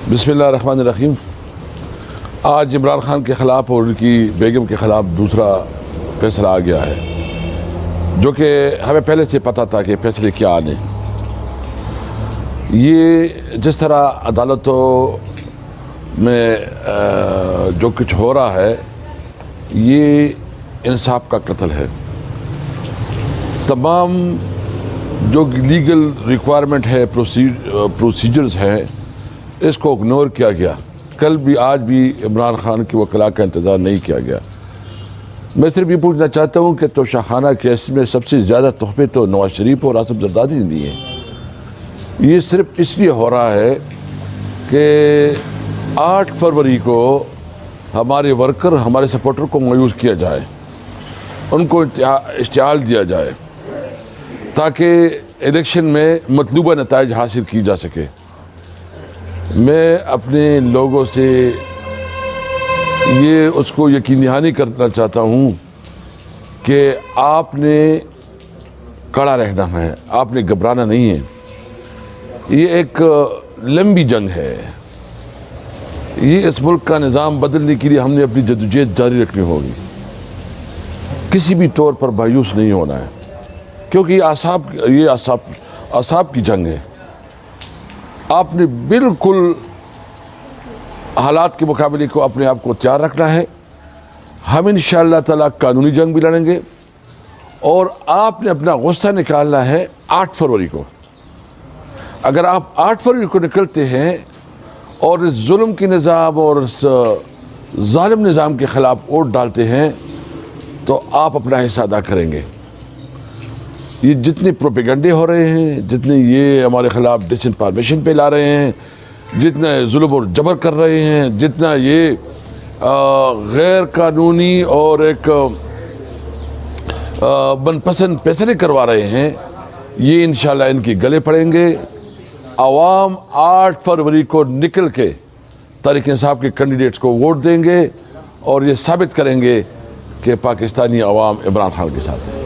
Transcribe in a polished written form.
بسم اللہ الرحمن الرحیم۔ آج عمران خان کے خلاف اور ان کی بیگم کے خلاف دوسرا فیصلہ آ گیا ہے، جو کہ ہمیں پہلے سے پتہ تھا کہ فیصلے کیا آنے۔ یہ جس طرح عدالتوں میں جو کچھ ہو رہا ہے، یہ انصاف کا قتل ہے۔ تمام جو لیگل ریکوائرمنٹ ہے، پروسیجرز ہیں، اس کو اگنور کیا گیا۔ کل بھی آج بھی عمران خان کی وکلاء کا انتظار نہیں کیا گیا۔ میں صرف یہ پوچھنا چاہتا ہوں کہ توشاخانہ کیس میں سب سے زیادہ تحفے تو نواز شریف اور آصف زرداری نے دیے ہیں۔ یہ صرف اس لیے ہو رہا ہے کہ 8 فروری کو ہمارے ورکر، ہمارے سپورٹر کو مایوس کیا جائے، ان کو اشتعال دیا جائے، تاکہ الیکشن میں مطلوبہ نتائج حاصل کی جا سکے۔ میں اپنے لوگوں سے یہ اس کو یقین دہانی کرنا چاہتا ہوں کہ آپ نے کڑا رہنا ہے، آپ نے گھبرانا نہیں ہے۔ یہ ایک لمبی جنگ ہے، یہ اس ملک کا نظام بدلنے کے لیے ہم نے اپنی جدوجہد جاری رکھنی ہوگی۔ کسی بھی طور پر مایوس نہیں ہونا ہے، کیونکہ یہ اعصاب کی جنگ ہے۔ آپ نے بالکل حالات کے مقابلے کو اپنے آپ کو تیار رکھنا ہے۔ ہم انشاءاللہ تعالیٰ قانونی جنگ بھی لڑیں گے، اور آپ نے اپنا غصہ نکالنا ہے 8 فروری کو۔ اگر آپ 8 فروری کو نکلتے ہیں اور اس ظلم کے نظام اور اس ظالم نظام کے خلاف ووٹ ڈالتے ہیں، تو آپ اپنا حصہ ادا کریں گے۔ یہ جتنے پروپیگنڈے ہو رہے ہیں، جتنے یہ ہمارے خلاف ڈس انفارمیشن پہ لا رہے ہیں، جتنا ظلم اور جبر کر رہے ہیں، جتنا یہ غیر قانونی اور ایک من پسند فیصلے کروا رہے ہیں، یہ انشاءاللہ ان کے گلے پڑیں گے۔ عوام 8 فروری کو نکل کے تحریک انصاف کے کینڈیڈیٹس کو ووٹ دیں گے، اور یہ ثابت کریں گے کہ پاکستانی عوام عمران خان کے ساتھ ہے۔